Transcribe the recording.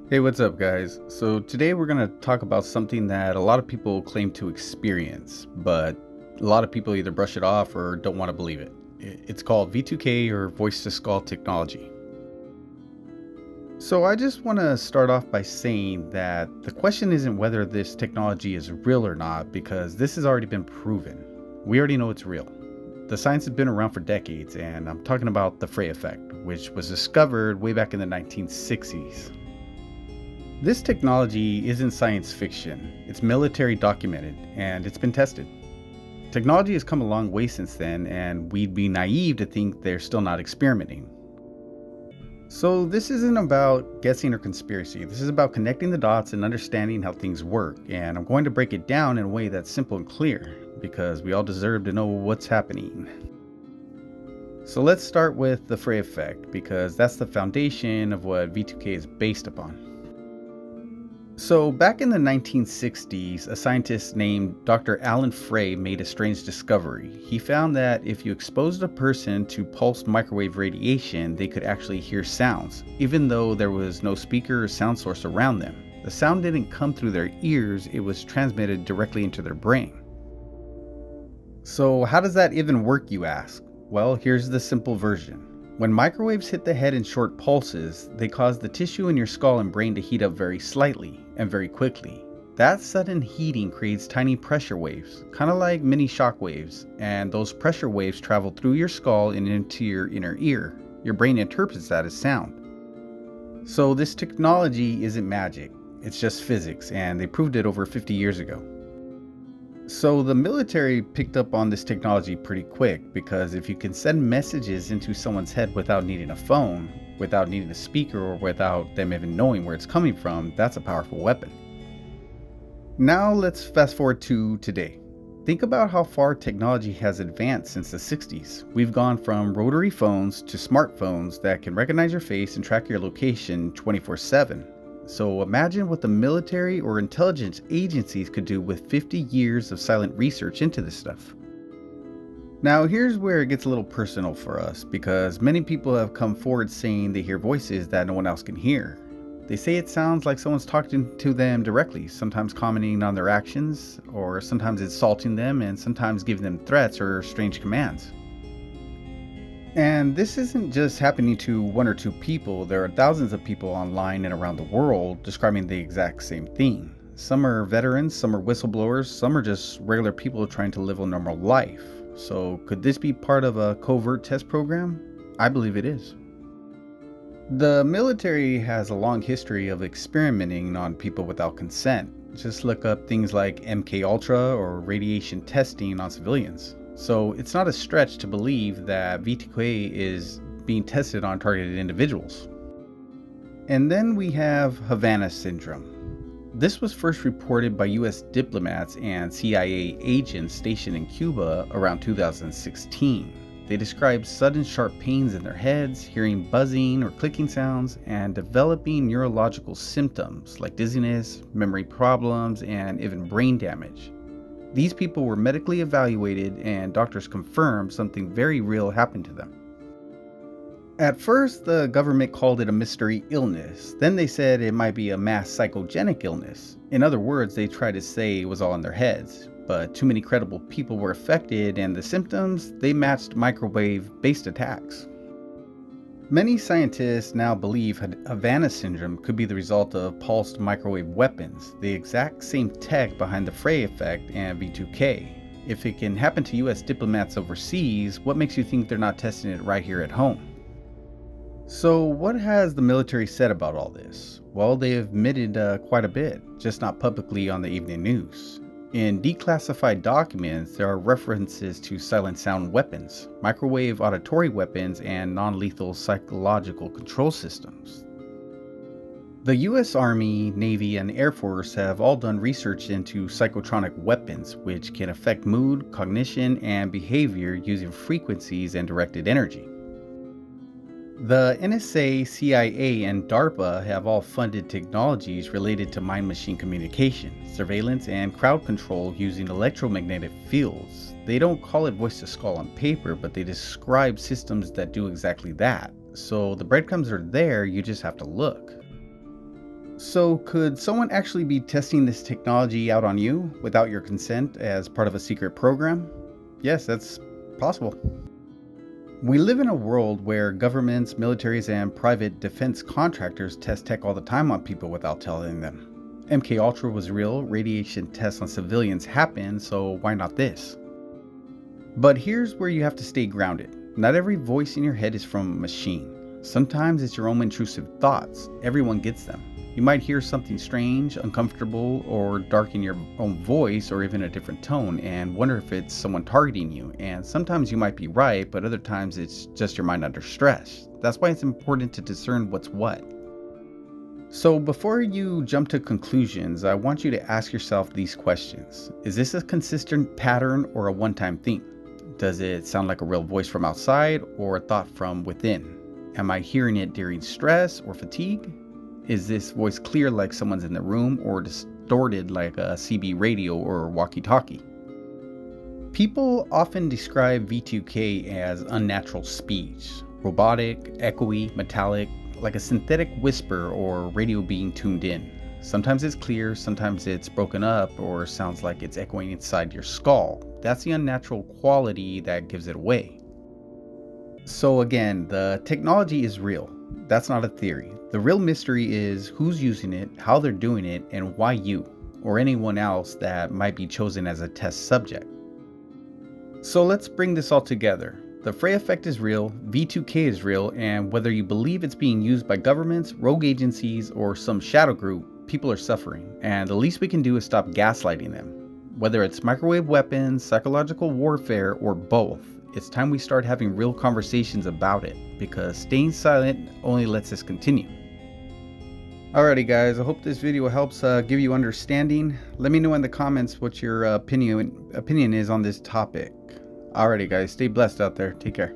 Hey, what's up, guys? So, today we're going to talk about something that a lot of people claim to experience, but a lot of people either brush it off or don't want to believe it. It's called V2K or voice to skull technology. So, I just want to start off by saying that the question isn't whether this technology is real or not, because this has already been proven. We already know it's real. The science has been around for decades, and I'm talking about the Frey effect, which was discovered way back in the 1960s. This technology isn't science fiction, it's military documented, and it's been tested. Technology has come a long way since then, and we'd be naive to think they're still not experimenting. So this isn't about guessing or conspiracy, this is about connecting the dots and understanding how things work, and I'm going to break it down in a way that's simple and clear, because we all deserve to know what's happening. So let's start with the Frey effect, because that's the foundation of what V2K is based upon. So back in the 1960s, a scientist named Dr. Alan Frey made a strange discovery. He found that if you exposed a person to pulsed microwave radiation, they could actually hear sounds, even though there was no speaker or sound source around them. The sound didn't come through their ears, it was transmitted directly into their brain. So how does that even work, you ask? Well, here's the simple version. When microwaves hit the head in short pulses, they cause the tissue in your skull and brain to heat up very slightly and very quickly. That sudden heating creates tiny pressure waves, kind of like mini shock waves, and those pressure waves travel through your skull and into your inner ear. Your brain interprets that as sound. So this technology isn't magic, it's just physics, and they proved it over 50 years ago. So the military picked up on this technology pretty quick, because if you can send messages into someone's head without needing a phone, without needing a speaker, or without them even knowing where it's coming from, that's a powerful weapon. Now let's fast forward to today. Think about how far technology has advanced since the 60s. We've gone from rotary phones to smartphones that can recognize your face and track your location 24/7. So imagine what the military or intelligence agencies could do with 50 years of silent research into this stuff. Now here's where it gets a little personal for us, because many people have come forward saying they hear voices that no one else can hear. They say it sounds like someone's talking to them directly, sometimes commenting on their actions, or sometimes insulting them, and sometimes giving them threats or strange commands. And this isn't just happening to one or two people, there are thousands of people online and around the world describing the exact same thing. Some are veterans, some are whistleblowers, some are just regular people trying to live a normal life. So could this be part of a covert test program? I believe it is. The military has a long history of experimenting on people without consent. Just look up things like MK Ultra or radiation testing on civilians. So it's not a stretch to believe that V2K is being tested on targeted individuals. And then we have Havana syndrome. This was first reported by US diplomats and CIA agents stationed in Cuba around 2016. They described sudden sharp pains in their heads, hearing buzzing or clicking sounds, and developing neurological symptoms like dizziness, memory problems, and even brain damage. These people were medically evaluated and doctors confirmed something very real happened to them. At first, the government called it a mystery illness. Then they said it might be a mass psychogenic illness. In other words, they tried to say it was all in their heads. But too many credible people were affected, and the symptoms, they matched microwave-based attacks. Many scientists now believe Havana syndrome could be the result of pulsed microwave weapons, the exact same tech behind the Frey effect and V2K. If it can happen to US diplomats overseas, what makes you think they're not testing it right here at home? So what has the military said about all this? Well, they admitted quite a bit, just not publicly on the evening news. In declassified documents, there are references to silent sound weapons, microwave auditory weapons, and non-lethal psychological control systems. The US Army, Navy, and Air Force have all done research into psychotronic weapons, which can affect mood, cognition, and behavior using frequencies and directed energy. The NSA, CIA, and DARPA have all funded technologies related to mind-machine communication, surveillance, and crowd control using electromagnetic fields. They don't call it voice-to-skull on paper, but they describe systems that do exactly that. So the breadcrumbs are there, you just have to look. So, could someone actually be testing this technology out on you without your consent as part of a secret program? Yes, that's possible. We live in a world where governments, militaries, and private defense contractors test tech all the time on people without telling them. MK Ultra was real, radiation tests on civilians happen, so why not this? But here's where you have to stay grounded. Not every voice in your head is from a machine. Sometimes it's your own intrusive thoughts. Everyone gets them. You might hear something strange, uncomfortable, or dark in your own voice or even a different tone and wonder if it's someone targeting you. And sometimes you might be right, but other times it's just your mind under stress. That's why it's important to discern what's what. So before you jump to conclusions, I want you to ask yourself these questions. Is this a consistent pattern or a one-time thing? Does it sound like a real voice from outside or a thought from within? Am I hearing it during stress or fatigue? Is this voice clear like someone's in the room or distorted like a CB radio or walkie-talkie? People often describe V2K as unnatural speech, robotic, echoey, metallic, like a synthetic whisper or radio being tuned in. Sometimes it's clear, sometimes it's broken up or sounds like it's echoing inside your skull. That's the unnatural quality that gives it away. So again, the technology is real. That's not a theory. The real mystery is who's using it, how they're doing it, and why you, or anyone else that might be chosen as a test subject. So let's bring this all together. The Frey effect is real, V2K is real, and whether you believe it's being used by governments, rogue agencies, or some shadow group, people are suffering, and the least we can do is stop gaslighting them. Whether it's microwave weapons, psychological warfare, or both, it's time we start having real conversations about it, because staying silent only lets us continue. Alrighty guys, I hope this video helps give you understanding. Let me know in the comments what your opinion is on this topic. Alrighty guys, stay blessed out there. Take care.